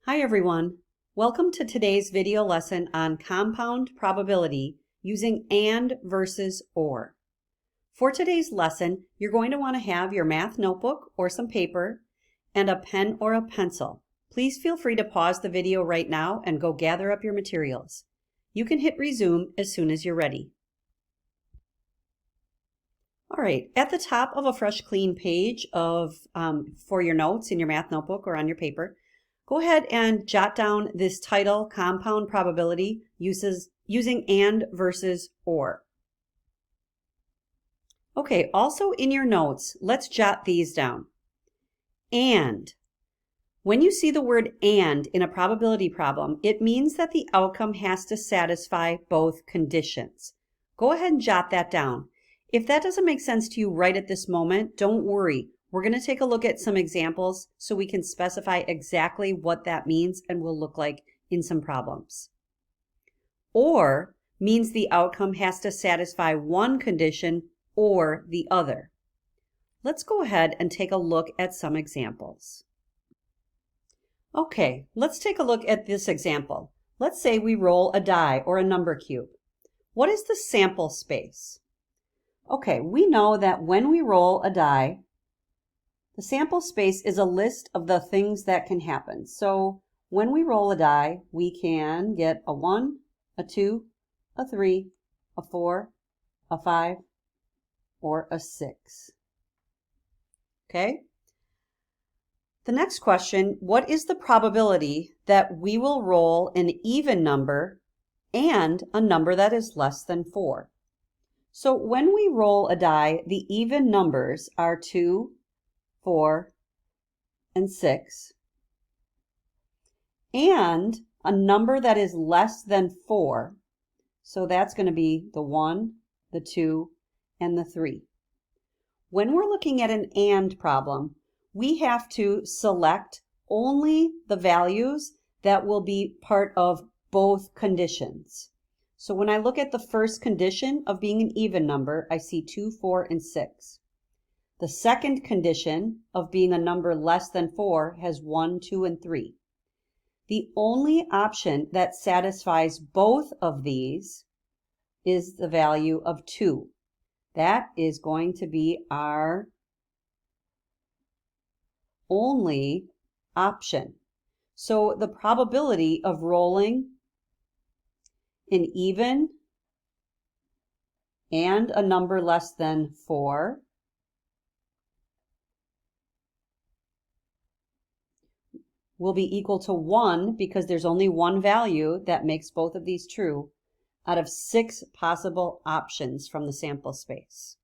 Hi everyone. Welcome to today's video lesson on compound probability using AND versus OR. For today's lesson, you're going to want to have your math notebook or some paper and a pen or a pencil. Please feel free to pause the video right now and go gather up your materials. You can hit resume as soon as you're ready. All right, at the top of a fresh clean page for your notes in your math notebook or on your paper, go ahead and jot down this title, Compound Probability using AND versus OR. Okay, also in your notes, let's jot these down. AND. When you see the word AND in a probability problem, it means that the outcome has to satisfy both conditions. Go ahead and jot that down. If that doesn't make sense to you right at this moment, don't worry. We're going to take a look at some examples so we can specify exactly what that means and will look like in some problems. OR means the outcome has to satisfy one condition or the other. Let's go ahead and take a look at some examples. Okay, let's take a look at this example. Let's say we roll a die or a number cube. What is the sample space? Okay, we know that when we roll a die, the sample space is a list of the things that can happen. So when we roll a die, we can get a 1, a 2, a 3, a 4, a 5, or a 6. Okay? The next question, what is the probability that we will roll an even number and a number that is less than 4? So when we roll a die, the even numbers are 2, 4, and 6, and a number that is less than 4, so that's going to be the 1, the 2, and the 3. When we're looking at an AND problem, we have to select only the values that will be part of both conditions. So when I look at the first condition of being an even number, I see 2, 4, and 6. The second condition of being a number less than 4 has 1, 2, and 3. The only option that satisfies both of these is the value of 2. That is going to be our only option. So the probability of rolling an even and a number less than 4 will be equal to 1 because there's only one value that makes both of these true out of 6 possible options from the sample space.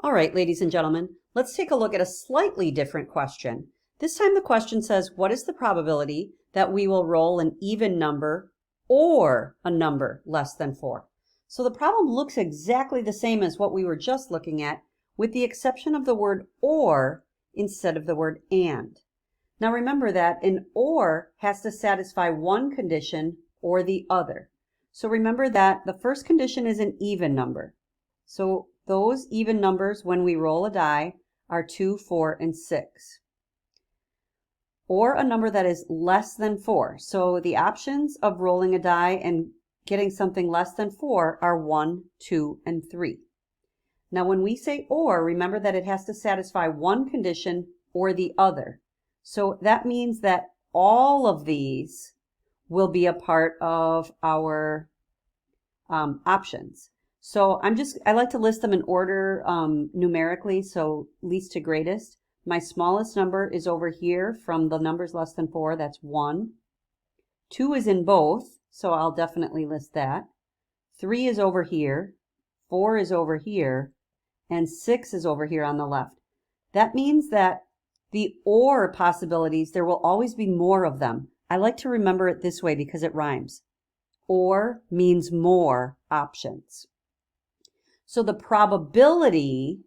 All right, ladies and gentlemen, let's take a look at a slightly different question. This time the question says, what is the probability that we will roll an even number or a number less than 4? So the problem looks exactly the same as what we were just looking at, with the exception of the word OR instead of the word AND. Now remember that an OR has to satisfy one condition or the other. So remember that the first condition is an even number. So those even numbers when we roll a die are 2, 4, and 6. Or a number that is less than 4. So the options of rolling a die and getting something less than 4 are 1, 2, and 3. Now when we say OR, remember that it has to satisfy one condition or the other. So that means that all of these will be a part of our options. So I like to list them in order numerically, so least to greatest. My smallest number is over here from the numbers less than 4, that's 1. 2 is in both, so I'll definitely list that. 3 is over here, 4 is over here, and 6 is over here on the left. That means that the OR possibilities, there will always be more of them. I like to remember it this way because it rhymes. OR means more options. So the probability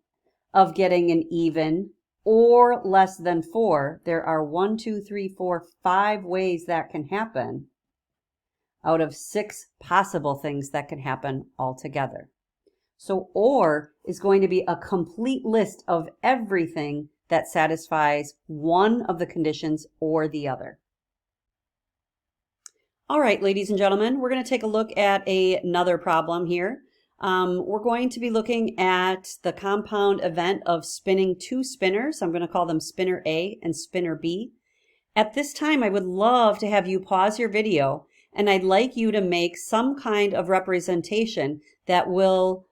of getting an even or less than 4, there are 1, 2, 3, 4, 5 ways that can happen out of 6 possible things that can happen altogether. So OR is going to be a complete list of everything that satisfies one of the conditions or the other. All right, ladies and gentlemen, we're going to take a look at another problem here. We're going to be looking at the compound event of spinning two spinners. I'm going to call them spinner A and spinner B. At this time, I would love to have you pause your video, and I'd like you to make some kind of representation that will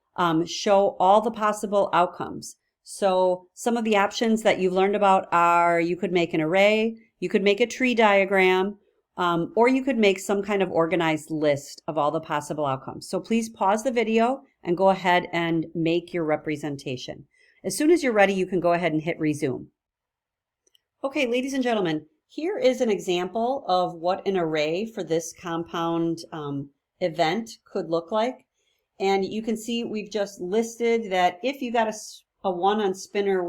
show all the possible outcomes. So some of the options that you've learned about are you could make an array, you could make a tree diagram, or you could make some kind of organized list of all the possible outcomes. So please pause the video and go ahead and make your representation. As soon as you're ready, you can go ahead and hit resume. Okay, ladies and gentlemen, here is an example of what an array for this compound event could look like. And you can see we've just listed that if you got a 1 on spinner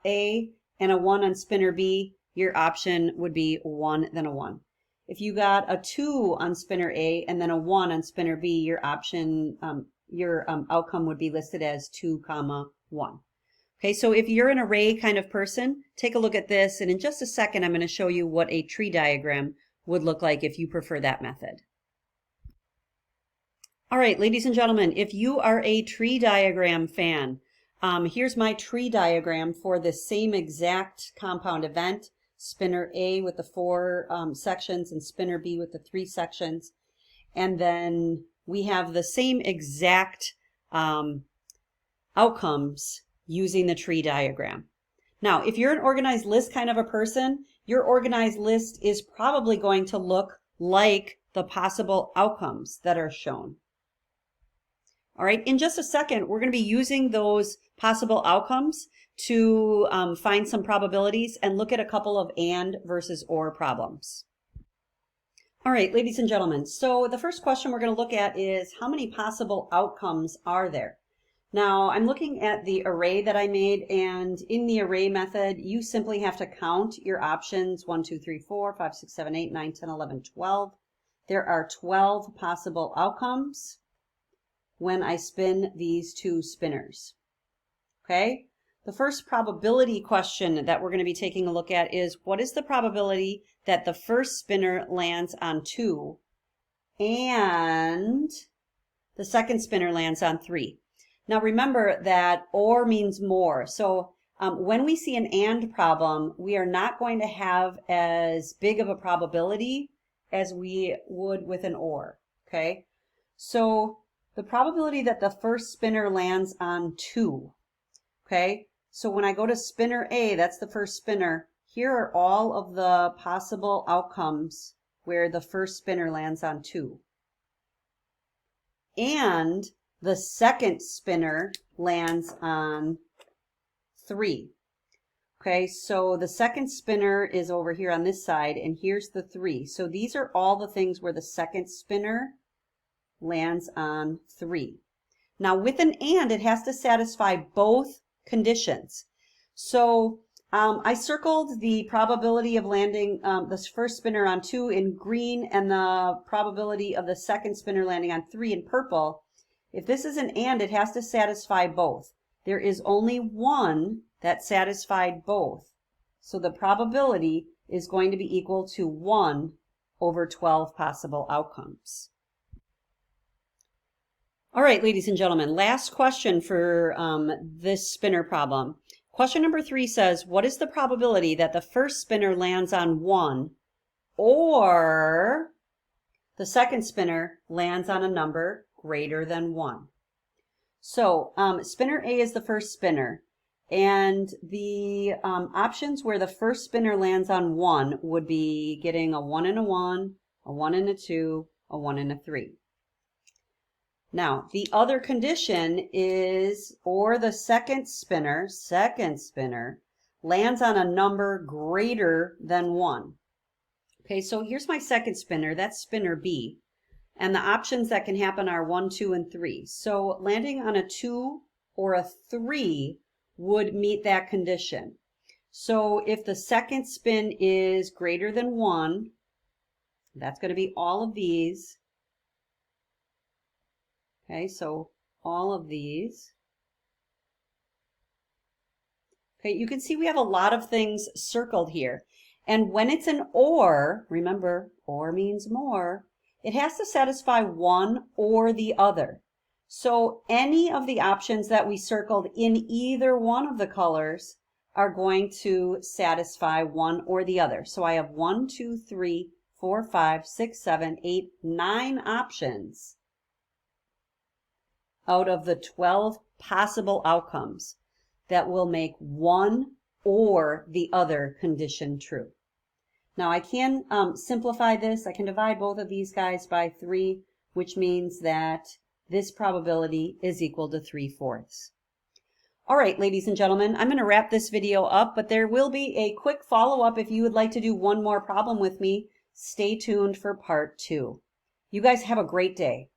A and a 1 on spinner B, your option would be 1, then a 1. If you got a 2 on spinner A and then a 1 on spinner B, your option, outcome would be listed as 2, 1. Okay, so if you're an array kind of person, take a look at this, and in just a second, I'm going to show you what a tree diagram would look like if you prefer that method. All right, ladies and gentlemen, if you are a tree diagram fan, here's my tree diagram for the same exact compound event. Spinner A with the 4 sections and spinner B with the 3 sections. And then we have the same exact outcomes using the tree diagram. Now, if you're an organized list kind of a person, your organized list is probably going to look like the possible outcomes that are shown. All right, in just a second, we're going to be using those possible outcomes to find some probabilities and look at a couple of and versus or problems. All right, ladies and gentlemen, so the first question we're going to look at is how many possible outcomes are there? Now, I'm looking at the array that I made, and in the array method, you simply have to count your options 1, 2, 3, 4, 5, 6, 7, 8, 9, 10, 11, 12. There are 12 possible outcomes when I spin these two spinners. Okay? The first probability question that we're going to be taking a look at is what is the probability that the first spinner lands on 2 and the second spinner lands on 3? Now remember that or means more. So when we see an and problem, we are not going to have as big of a probability as we would with an or. Okay? So the probability that the first spinner lands on 2. Okay? So when I go to spinner A, that's the first spinner, here are all of the possible outcomes where the first spinner lands on 2. And the second spinner lands on 3. Okay, so the second spinner is over here on this side, and here's the 3. So these are all the things where the second spinner lands on 3. Now with an and, it has to satisfy both conditions. So I circled the probability of landing this first spinner on 2 in green and the probability of the second spinner landing on 3 in purple. If this is an and, it has to satisfy both. There is only one that satisfied both. So the probability is going to be equal to 1 over 12 possible outcomes. All right, ladies and gentlemen, last question for this spinner problem. Question number 3 says, what is the probability that the first spinner lands on 1 or the second spinner lands on a number greater than 1? So spinner A is the first spinner, and the options where the first spinner lands on 1 would be getting a 1 and a 1, a 1 and a 2, a 1 and a 3. Now, the other condition is, or the second spinner lands on a number greater than 1. Okay, so here's my second spinner, that's spinner B. And the options that can happen are 1, 2, and 3. So landing on a 2 or a 3 would meet that condition. So if the second spin is greater than 1, that's going to be all of these. Okay, so all of these. Okay, you can see we have a lot of things circled here. And when it's an or, remember, or means more, it has to satisfy one or the other. So any of the options that we circled in either one of the colors are going to satisfy one or the other. So I have 1, 2, 3, 4, 5, 6, 7, 8, 9 options out of the 12 possible outcomes that will make one or the other condition true. Now I can simplify this. I can divide both of these guys by 3, which means that this probability is equal to 3/4. All right, ladies and gentlemen, I'm going to wrap this video up, but there will be a quick follow-up if you would like to do one more problem with me. Stay tuned for part 2. You guys have a great day.